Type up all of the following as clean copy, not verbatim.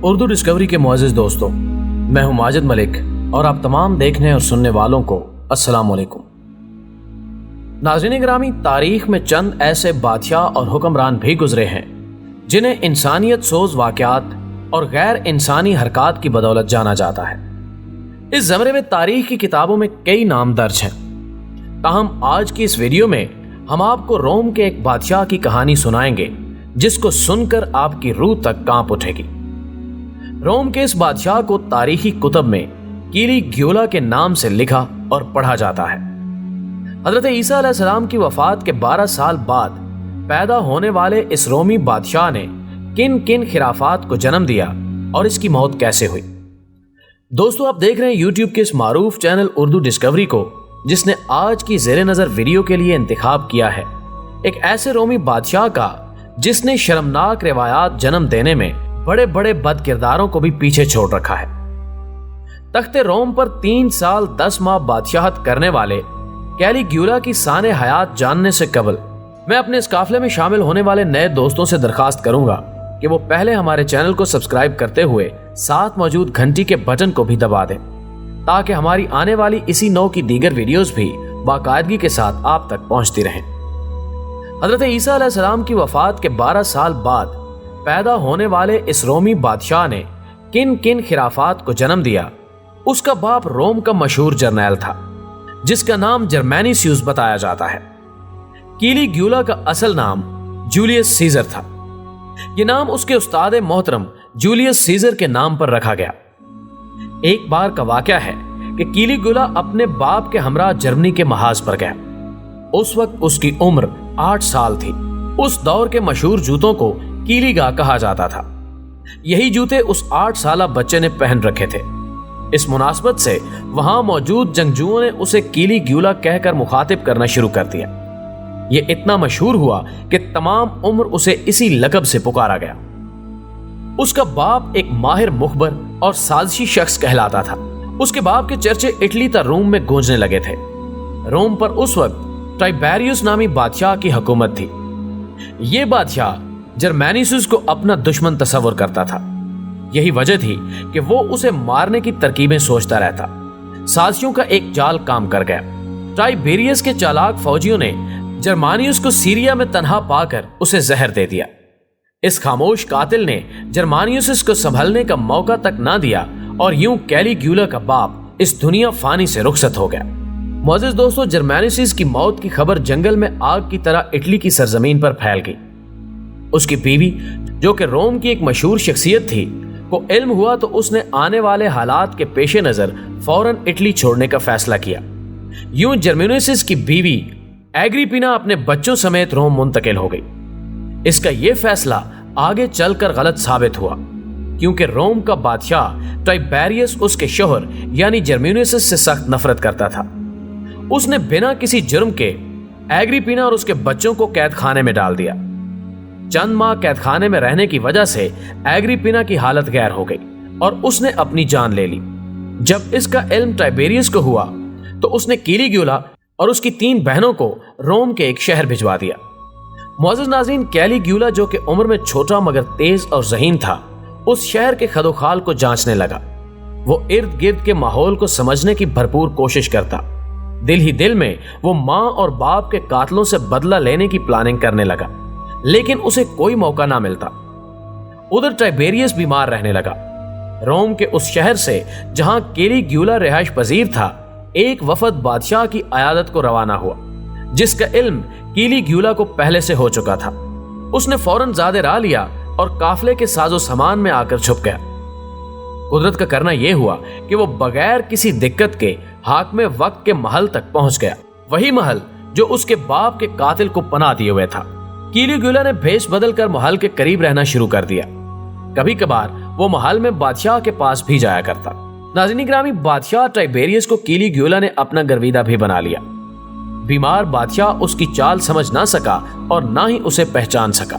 Urdu Discovery کے معزز دوستوں، میں ہوں ماجد ملک اور آپ تمام دیکھنے اور سننے والوں کو السلام علیکم۔ ناظرین گرامی، تاریخ میں چند ایسے بادشاہ اور حکمران بھی گزرے ہیں جنہیں انسانیت سوز واقعات اور غیر انسانی حرکات کی بدولت جانا جاتا ہے۔ اس زمرے میں تاریخ کی کتابوں میں کئی نام درج ہیں، تاہم آج کی اس ویڈیو میں ہم آپ کو روم کے ایک بادشاہ کی کہانی سنائیں گے جس کو سن کر آپ کی روح تک کانپ اٹھے گی۔ روم کے اس بادشاہ کو تاریخی کتب میں کیلیگیولا کے نام سے لکھا اور پڑھا جاتا ہے۔ حضرت عیسیٰ علیہ السلام کی وفات کے 12 سال بعد پیدا ہونے والے اس رومی بادشاہ نے کن کن خرافات کو جنم دیا اور اس کی موت کیسے ہوئی؟ دوستو، آپ دیکھ رہے ہیں یوٹیوب کے اس معروف چینل اردو ڈسکوری کو، جس نے آج کی زیر نظر ویڈیو کے لیے انتخاب کیا ہے ایک ایسے رومی بادشاہ کا جس نے شرمناک روایات جنم دینے میں بڑے بڑے بد کرداروں کو بھی پیچھے چھوڑ رکھا ہے۔ تخت روم پر 3 سال 10 ماہ بادشاہت کرنے والے کیلیگیولا کی سان حیات جاننے سے قبل میں اپنے اس قافلے میں شامل ہونے والے نئے دوستوں سے درخواست کروں گا کہ وہ پہلے ہمارے چینل کو سبسکرائب کرتے ہوئے ساتھ موجود گھنٹی کے بٹن کو بھی دبا دیں تاکہ ہماری آنے والی اسی نوع کی دیگر ویڈیوز بھی باقاعدگی کے ساتھ آپ تک پہنچتی رہیں۔ حضرت عیسیٰ علیہ السلام کی وفات کے 12 سال بعد پیدا ہونے والے اس رومی بادشاہ نے کن کن خرافات کو جنم دیا؟ اس کا باپ روم کا مشہور جرنیل تھا جس کا نام جرمینیسیوس بتایا جاتا ہے۔ کیلیگیولا کا اصل نام جولیس سیزر تھا۔ یہ نام اس کے استاد محترم جولیس سیزر کے نام پر رکھا گیا۔ ایک بار کا واقعہ ہے کہ کیلیگیولا اپنے باپ کے ہمراہ جرمنی کے محاذ پر گیا۔ اس وقت اس کی عمر 8 سال تھی۔ اس دور کے مشہور جوتوں کو کیلیگا کہا جاتا تھا۔ یہی جوتے اس 8 سالہ بچے نے پہن رکھے تھے۔ اس مناسبت سے وہاں موجود جنگجوؤں نے اسے کیلیگیولا کہہ کر مخاطب کرنا شروع کر دیا۔ یہ اتنا مشہور ہوا کہ تمام عمر اسے اسی لقب سے پکارا گیا۔ اس کا باپ ایک ماہر مخبر اور سازشی شخص کہلاتا تھا۔ اس کے باپ کے چرچے اٹلی تا روم میں گونجنے لگے تھے۔ روم پر اس وقت ٹائبیریوس نامی بادشاہ کی حکومت تھی۔ یہ بادشاہ جرمینیسوس کو اپنا دشمن تصور کرتا تھا۔ یہی وجہ تھی کہ وہ اسے مارنے کی ترکیبیں سوچتا رہتا۔ سازشیوں کا ایک جال کام کر گیا۔ ٹائبیریوس کے چالاک فوجیوں نے جرمانیوس کو سیریا میں تنہا پا کر اسے زہر دے دیا۔ اس خاموش قاتل نے جرمانیوس کو سنبھلنے کا موقع تک نہ دیا اور یوں کیلیگیولا کا باپ اس دنیا فانی سے رخصت ہو گیا۔ معزز دوستو، جرمانیوس کی موت کی خبر جنگل میں آگ کی طرح اٹلی کی سرزمین پر پھیل گئی۔ اس کی بیوی، جو کہ روم کی ایک مشہور شخصیت تھی، کو علم ہوا تو اس نے آنے والے حالات کے پیش نظر فوراً اٹلی چھوڑنے کا فیصلہ کیا۔ یوں جرمینوسس کی بیوی ایگریپینا اپنے بچوں سمیت روم منتقل ہو گئی۔ اس کا یہ فیصلہ آگے چل کر غلط ثابت ہوا، کیونکہ روم کا بادشاہ ٹائبیریوس اس کے شوہر یعنی جرمینوسس سے سخت نفرت کرتا تھا۔ اس نے بنا کسی جرم کے ایگریپینا اور اس کے بچوں کو قید خانے میں ڈال دیا۔ چند ماہ قید خانے میں رہنے کی وجہ سے ایگریپینا کی حالت غیر ہو گئی اور اس نے اپنی جان لے لی۔ جب اس کا علم ٹائبیریوس کو ہوا تو اس نے کیلیگیولا اور اس کی 3 بہنوں کو روم کے ایک شہر بھجوا دیا۔ معزز ناظرین، کیلیگیولا جو کہ عمر میں چھوٹا مگر تیز اور ذہین تھا، اس شہر کے خد و خال کو جانچنے لگا۔ وہ ارد گرد کے ماحول کو سمجھنے کی بھرپور کوشش کرتا۔ دل ہی دل میں وہ ماں اور باپ کے قاتلوں سے بدلہ لینے کی پلاننگ کرنے لگا، لیکن اسے کوئی موقع نہ ملتا۔ ادھر ٹائبیریوس بیمار رہنے لگا۔ روم کے اس شہر سے جہاں کیلیگیولا رہائش پذیر تھا، ایک وفد بادشاہ کی عیادت کو روانہ ہوا، جس کا علم کیلیگیولا کو پہلے سے ہو چکا تھا۔ اس نے فوراً زاد راہ لیا اور قافلے کے ساز و سامان میں آ کر چھپ گیا۔ قدرت کا کرنا یہ ہوا کہ وہ بغیر کسی دقت کے حاکم وقت کے محل تک پہنچ گیا، وہی محل جو اس کے باپ کے قاتل کو پناہ دیے ہوئے تھا۔ کیلیگیولا نے بھیس بدل کر محل کے قریب رہنا شروع کر دیا۔ کبھی کبھار وہ محل میں بادشاہ کے پاس بھی جایا کرتا۔ ناظرین گرامی، بادشاہ ٹائبیریوس کو کیلیگیولا نے اپنا گرویدہ بھی بنا لیا۔ بیمار بادشاہ اس کی چال سمجھ نہ سکا اور نہ ہی اسے پہچان سکا۔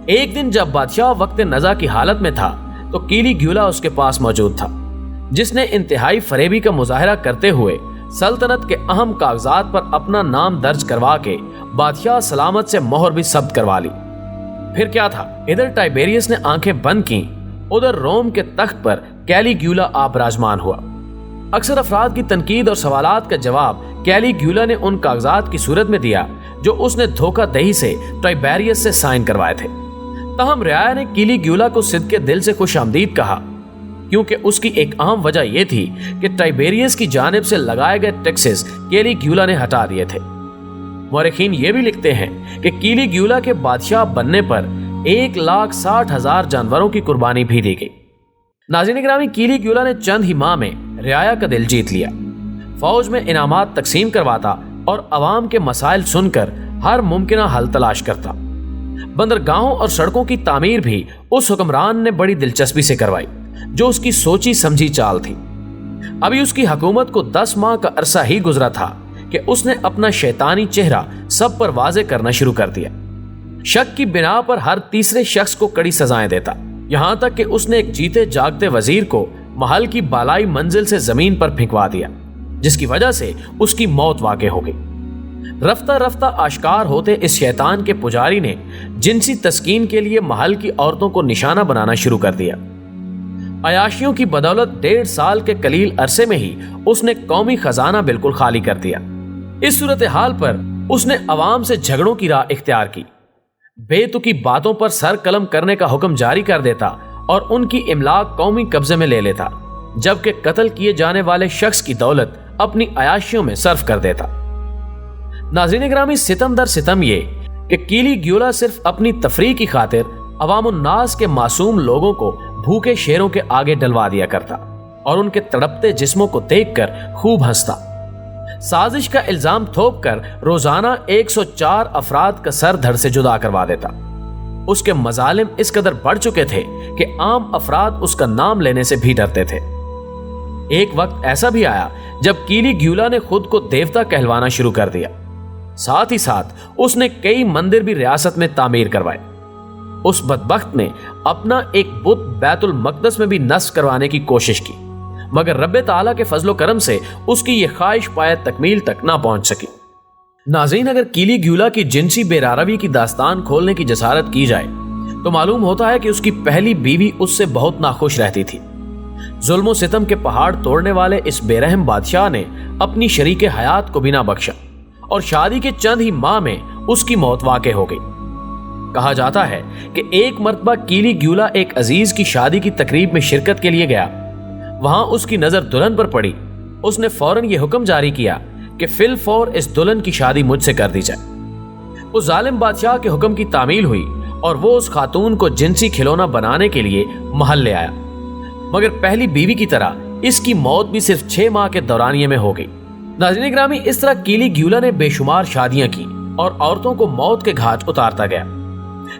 ایک دن جب بادشاہ وقت نزا کی حالت میں تھا تو کیلیگیولا اس کے پاس موجود تھا، جس نے انتہائی فریبی کا مظاہرہ کرتے ہوئے سلطنت کے اہم کاغذات پر اپنا نام درج کروا کے بادشاہ سلامت سے مہر بھی ثبت کروا لی۔ پھر کیا تھا، ادھر ٹائبیریس نے آنکھیں بند کی، ادھر روم کے تخت پر کیلیگیولا براجمان ہوا۔ اکثر افراد کی تنقید اور سوالات کا جواب کیلیگیولا نے ان کاغذات کی صورت میں دیا جو اس نے دھوکہ دہی سے ٹائبیریس سے سائن کروائے تھے۔ تاہم رعایا نے کیلیگیولا کو صدقے دل سے خوش آمدید کہا، کیونکہ اس کی ایک اہم وجہ یہ تھی کہ ٹائبیریس کی جانب سے لگائے گئے ٹیکسز کیلیگیولا نے ہٹا دیے تھے۔ مورخین یہ بھی لکھتے ہیں کہ کیلیگیولا کے بادشاہ بننے پر 1,60,000 جانوروں کی قربانی بھی دی گئی۔ ناظرین گرامی، کیلیگیولا نے چند ہی ماہ میں رعایا کا دل جیت لیا، فوج میں انعامات تقسیم کرواتا اور عوام کے مسائل سن کر ہر ممکنہ حل تلاش کرتا۔ بندرگاہوں اور سڑکوں کی تعمیر بھی اس حکمران نے بڑی دلچسپی سے کروائی، جو اس کی سوچی سمجھی چال تھی۔ ابھی اس کی حکومت کو 10 ماہ کا عرصہ ہی گزرا تھا کہ اس نے اپنا شیطانی چہرہ سب پر واضح کرنا شروع کر دیا۔ شک کی بنا پر ہر تیسرے شخص کو کڑی سزائیں دیتا، یہاں تک کہ اس نے ایک جیتے جاگتے وزیر کو محل کی بالائی منزل سے زمین پر پھینکوا دیا، جس کی وجہ سے اس کی موت واقع ہو گئی۔ رفتہ رفتہ آشکار ہوتے اس شیطان کے پجاری نے جنسی تسکین کے لیے محل کی عورتوں کو نشانہ بنانا شروع کر دیا۔ عیاشیوں کی بدولت 1.5 سال کے قلیل عرصے میں ہی اس نے قومی خزانہ بالکل خالی کر دیا۔ اس صورتحال پر اس نے عوام سے جھگڑوں کی راہ اختیار کی، بے تکی باتوں پر سر قلم کرنے کا حکم جاری کر دیتا اور ان کی املاک قومی قبضے میں لے لیتا، جبکہ قتل کیے جانے والے شخص کی دولت اپنی عیاشیوں میں صرف کر دیتا۔ ناظرین گرامی، ستم در ستم یہ کہ کیلیگیولا صرف اپنی تفریح کی خاطر عوام الناس کے معصوم لوگوں کو بھوکے شیروں کے آگے ڈلوا دیا کرتا اور ان کے تڑپتے جسموں کو دیکھ کر خوب ہنستا۔ سازش کا الزام تھوپ کر روزانہ 104 افراد کا سر دھڑ سے جدا کروا دیتا۔ اس کے مظالم اس قدر بڑھ چکے تھے کہ عام افراد اس کا نام لینے سے بھی ڈرتے تھے۔ ایک وقت ایسا بھی آیا جب کیلیگیولا نے خود کو دیوتا کہلوانا شروع کر دیا۔ ساتھ ہی ساتھ اس نے کئی مندر بھی ریاست میں تعمیر کروائے۔ اس بدبخت نے اپنا ایک بت بیت المقدس میں بھی نصب کروانے کی کوشش کی، مگر رب تعالیٰ کے فضل و کرم سے اس کی یہ خواہش پایہ تکمیل تک نہ پہنچ سکی۔ ناظرین، اگر کیلیگیولا کی جنسی بےراروی کی داستان کھولنے کی جسارت کی جائے تو معلوم ہوتا ہے کہ اس کی پہلی بیوی اس سے بہت ناخوش رہتی تھی۔ ظلم و ستم کے پہاڑ توڑنے والے اس بے رحم بادشاہ نے اپنی شریک حیات کو بھی نہ بخشا اور شادی کے چند ہی ماہ میں اس کی موت واقع ہو گئی۔ کہا جاتا ہے کہ ایک مرتبہ کیلیگیولا ایک عزیز کی شادی کی تقریب میں شرکت کے لیے گیا۔ وہاں اس کی نظر دلہن پر پڑی۔ اس نے فوراً یہ حکم جاری کیا کہ فی الفور اس دلہن کی شادی مجھ سے کر دی جائے۔ اس ظالم بادشاہ کے حکم کی تعمیل ہوئی اور وہ اس خاتون کو جنسی کھلونا بنانے کے لیے محل لے آیا، مگر پہلی بیوی کی طرح اس کی موت بھی صرف 6 ماہ کے دورانیے میں ہو گئی۔ ناظرین گرامی، اس طرح کیلیگیولا نے بے شمار شادیاں کی اور عورتوں کو موت کے گھاٹ اتارتا گیا۔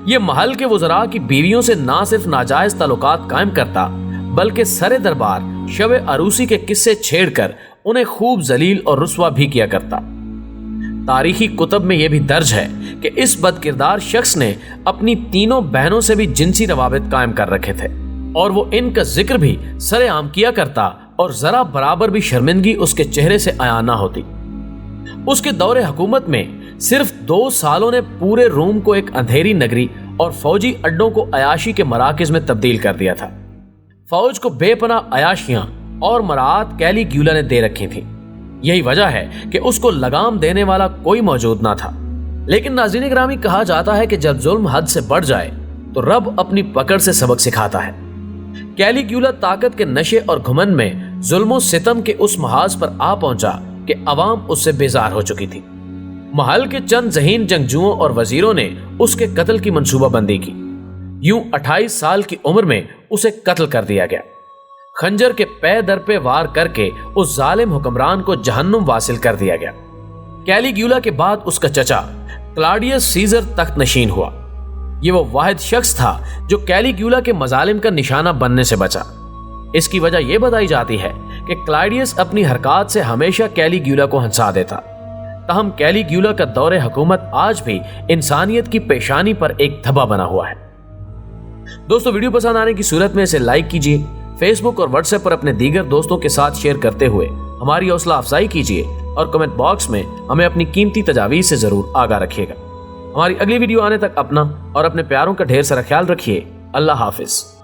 یہ محل کے وزراء کی بیویوں سے نہ صرف ناجائز تعلقات قائم کرتا بلکہ سر دربار شب عروسی کے قصے چھیڑ کر انہیں خوب ذلیل اور رسوا بھی کیا کرتا۔ تاریخی کتب میں یہ بھی درج ہے کہ اس بد کردار شخص نے اپنی تینوں بہنوں سے بھی جنسی روابط قائم کر رکھے تھے اور وہ ان کا ذکر بھی سر عام کیا کرتا اور ذرا برابر بھی شرمندگی اس کے چہرے سے عیاں نہ ہوتی۔ اس کے دور حکومت میں صرف 2 سالوں نے پورے روم کو ایک اندھیری نگری اور فوجی اڈوں کو عیاشی کے مراکز میں تبدیل کر دیا تھا۔ فوج کو بے پناہ عیاشیاں اور مراعات کیلیگیولا نے دے رکھی تھیں۔ یہی وجہ ہے کہ اس کو لگام دینے والا کوئی موجود نہ تھا۔ لیکن ناظرین گرامی، کہا جاتا ہے کہ جب ظلم حد سے بڑھ جائے تو رب اپنی پکڑ سے سبق سکھاتا ہے۔ کیلیگیولا طاقت کے نشے اور گھمنڈ میں ظلم و ستم کے اس محاذ پر آ پہنچا کہ عوام اس سے بیزار ہو چکی تھی۔ محل کے چند ذہین جنگجوؤں اور وزیروں نے اس کے قتل کی منصوبہ بندی کی۔ یوں 28 سال کی عمر میں اسے قتل کر دیا گیا۔ خنجر کے پے در پہ وار کر کے اس ظالم حکمران کو جہنم واصل کر دیا گیا۔ کیلیگیولا کے بعد اس کا چچا کلاڈیس سیزر تخت نشین ہوا۔ یہ وہ واحد شخص تھا جو کیلیگیولا کے مظالم کا نشانہ بننے سے بچا۔ اس کی وجہ یہ بتائی جاتی ہے کہ کلاڈیس اپنی حرکات سے ہمیشہ کیلیگیولا کو ہنسا دیتا۔ تاہم کیلیگیولا کا دور حکومت آج بھی انسانیت کی پیشانی پر ایک دھبا بنا ہوا ہے۔ دوستو، ویڈیو پسند آنے کی صورت میں اسے لائک کیجیے، فیس بک اور واٹس ایپ پر اپنے دیگر دوستوں کے ساتھ شیئر کرتے ہوئے ہماری حوصلہ افزائی کیجیے اور کمنٹ باکس میں ہمیں اپنی قیمتی تجاویز سے ضرور آگاہ رکھیے گا۔ ہماری اگلی ویڈیو آنے تک اپنا اور اپنے پیاروں کا ڈھیر سارا خیال رکھیے۔ اللہ حافظ۔